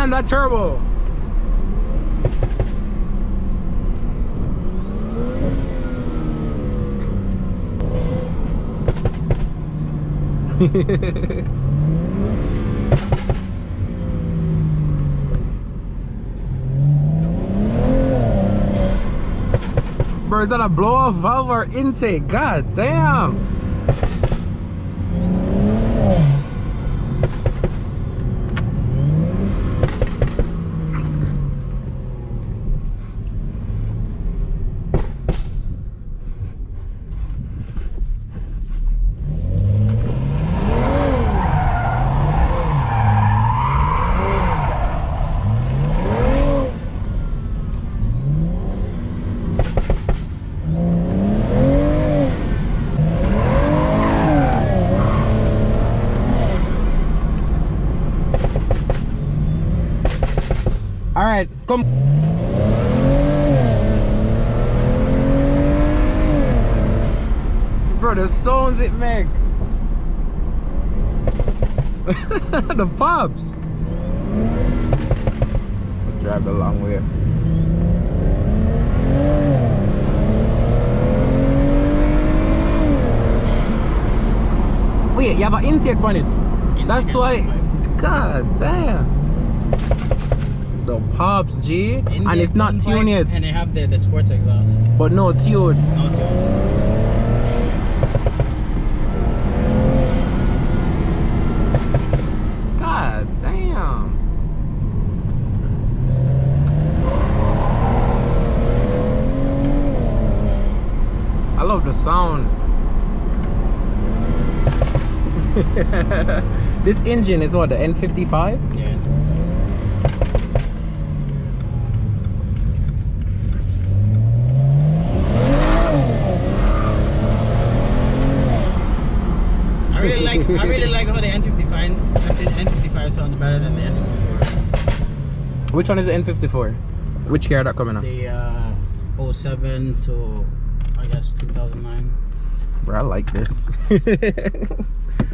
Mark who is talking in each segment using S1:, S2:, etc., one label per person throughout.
S1: Damn, that turbo. Bro, is that a blow-off valve or intake? God damn. All right, come. Bro, the sounds it make. The pops. Drive the long way. Wait, you have an intake on it. That's why. God damn. The pops, G, and it's not tuned yet.
S2: And they have the sports exhaust,
S1: but no tuned.
S2: no tune.
S1: God damn. I love the sound. This engine is what, the N55?
S2: Yeah. I really like how the N55 sounds better than the N54.
S1: Which one is the N54? Which car that coming up?
S2: The 07 to I guess 2009.
S1: Bro, I like this. I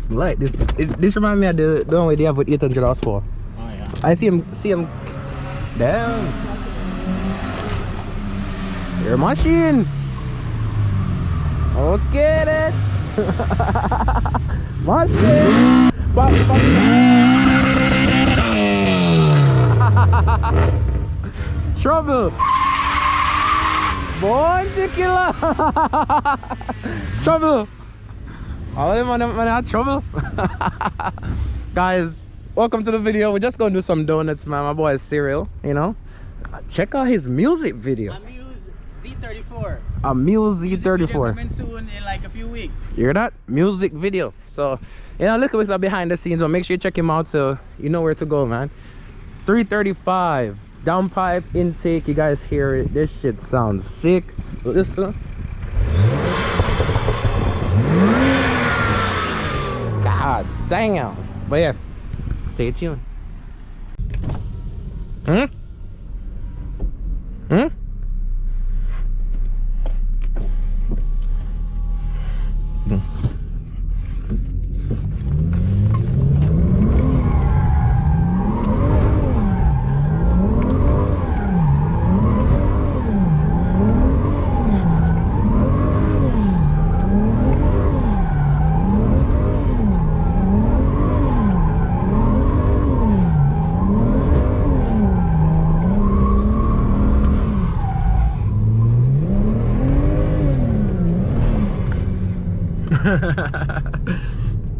S1: like this. This reminds me of the one where they have with 800 horsepower.
S2: Oh yeah.
S1: I see him. Damn. Your machine. Okay then. Machine. Trouble. Boy, the killer. Trouble. All them man had trouble. Guys, welcome to the video. We're just gonna do some donuts, man. My boy is Cyril, you know. Check out his music video.
S2: Amuse Z34.
S1: Amuse Z34.
S2: Coming soon in like a few weeks.
S1: You hear that? Music video. So, you know, look at the behind the scenes. So make sure you check him out so you know where to go, man. 335 downpipe intake. You guys hear it? This shit sounds sick. Listen. God damn. But yeah, stay tuned. Hmm?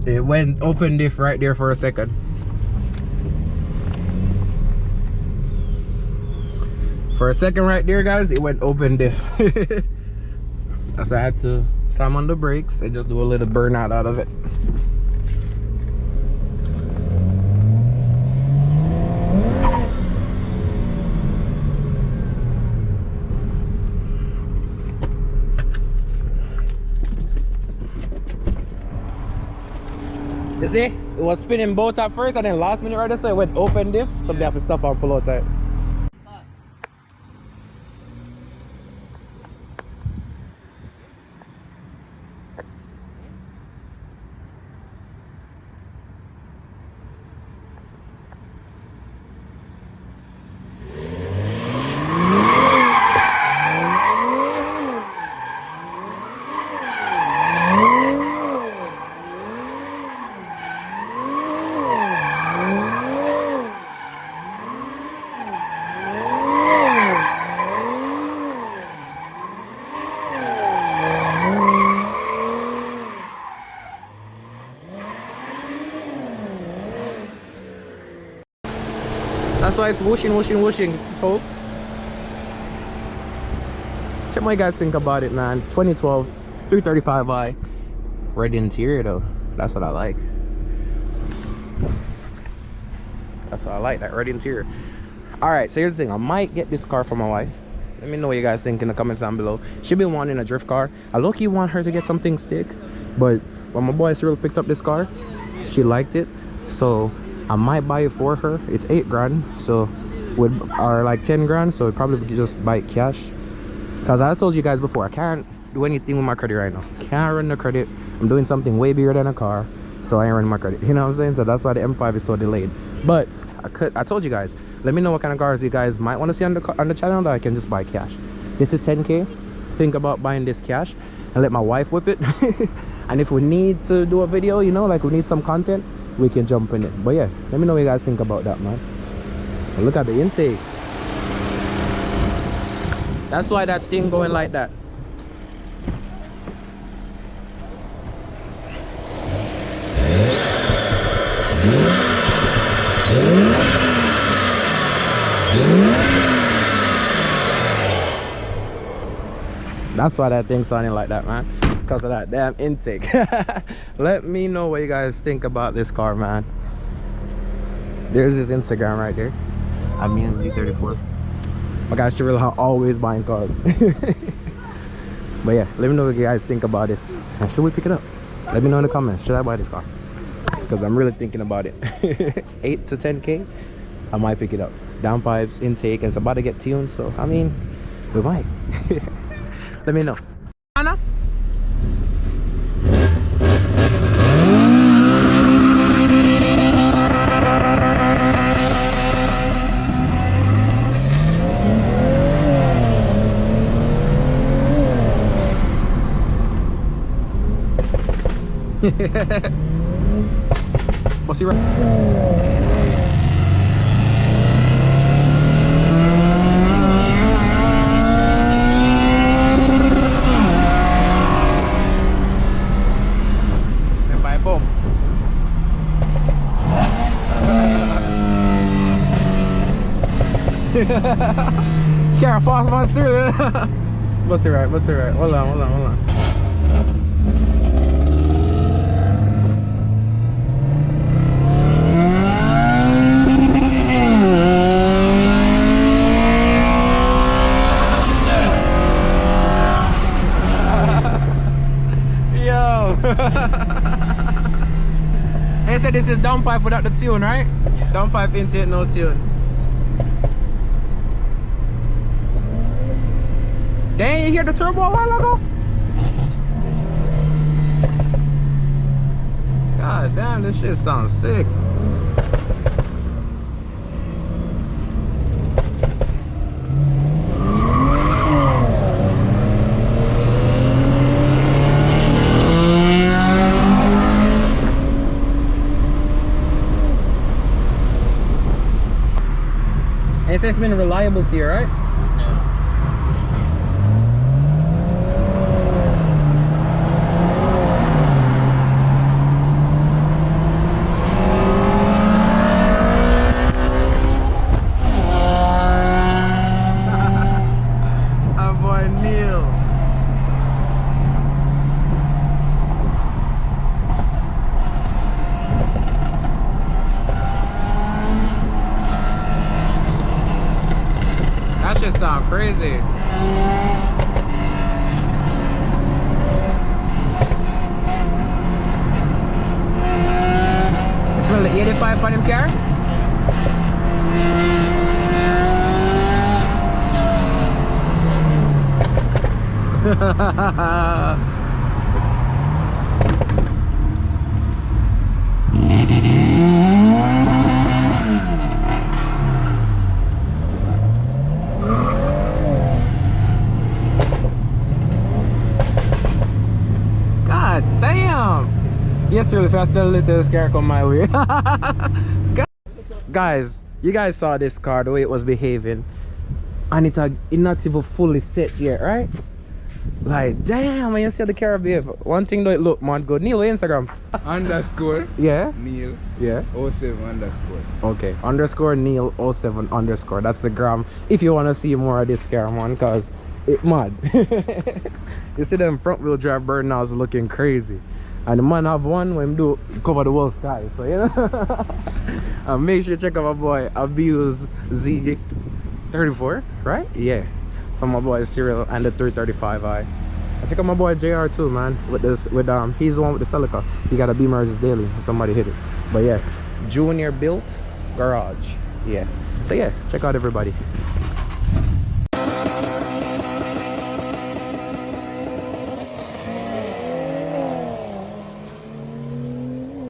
S1: It went open diff right there for a second. For a second right there, guys, it went open diff. So I had to slam on the brakes and just do a little burnout out of it. You see, it was spinning both at first and then last minute right there, so it went open diff, so they have to stop and pull out that. That's why it's whooshing, whooshing, whooshing, folks. Check what you guys think about it, man. 2012 335i. Red interior though. That's what I like. That's what I like, that red interior. Alright, so here's the thing. I might get this car for my wife. Let me know what you guys think in the comments down below. She been wanting a drift car. I low-key want her to get something stick, but when my boy Cyril picked up this car, she liked it, so I might buy it for her. It's 8 grand, so would are like 10 grand, so I'd probably just buy it cash. Because I told you guys before, I can't do anything with my credit right now. Can't run the credit. I'm doing something way bigger than a car, so I ain't running my credit. You know what I'm saying? So that's why the M5 is so delayed. But I told you guys, let me know what kind of cars you guys might want to see on the channel that I can just buy cash. This is 10K. Think about buying this cash and let my wife whip it. And if we need to do a video, you know, like we need some content, we can jump in it. But yeah, let me know what you guys think about that, man. And look at the intakes. That's why that thing going like that. That's why that thing's sounding like that, man, because of that damn intake. Let me know what you guys think about this car, man. There's his Instagram right there. I'm Z34. My guy Cyril always buying cars. But yeah, let me know what you guys think about this, and should we pick it up? Let me know in the comments. Should I buy this car? Because I'm really thinking about it. 8 to 10K, I might pick it up. Downpipes, intake, and it's about to get tuned, so I mean, we might. Let me know. Anna? What's he right? Care fast man through. Must be right, must be right. Hold on. Yo. They said this is downpipe without the tune, right? Yeah. Downpipe intake, no tune. Dang, you hear the turbo a while ago? God damn, this shit sounds sick. It's been reliable to you, right? That shit sound crazy. You smell the 85 on him car? God damn! Yes, really, if I sell this car come my way. Guys, you guys saw this car, the way it was behaving, and it not even fully set yet, right? Like, damn, when you see the Caribbean. One thing though, it look man good. Neil, where Instagram?
S3: Underscore
S1: Yeah?
S3: Neil
S1: Yeah.
S3: 07 underscore.
S1: Okay. Underscore Neil 07 underscore. That's the gram. If you want to see more of this car, man, cause it mad. You see them front wheel drive Burnouts looking crazy. And the man have one when him do cover the whole sky. So you know. And make sure you check out my boy Abuse Z 34, right? Yeah. From my boy Cyril and the 335i. I check out my boy JR too, man. With this, he's the one with the Celica. He got a Beamer as daily. Somebody hit it. But yeah, Junior built garage. Yeah. So yeah, check out everybody.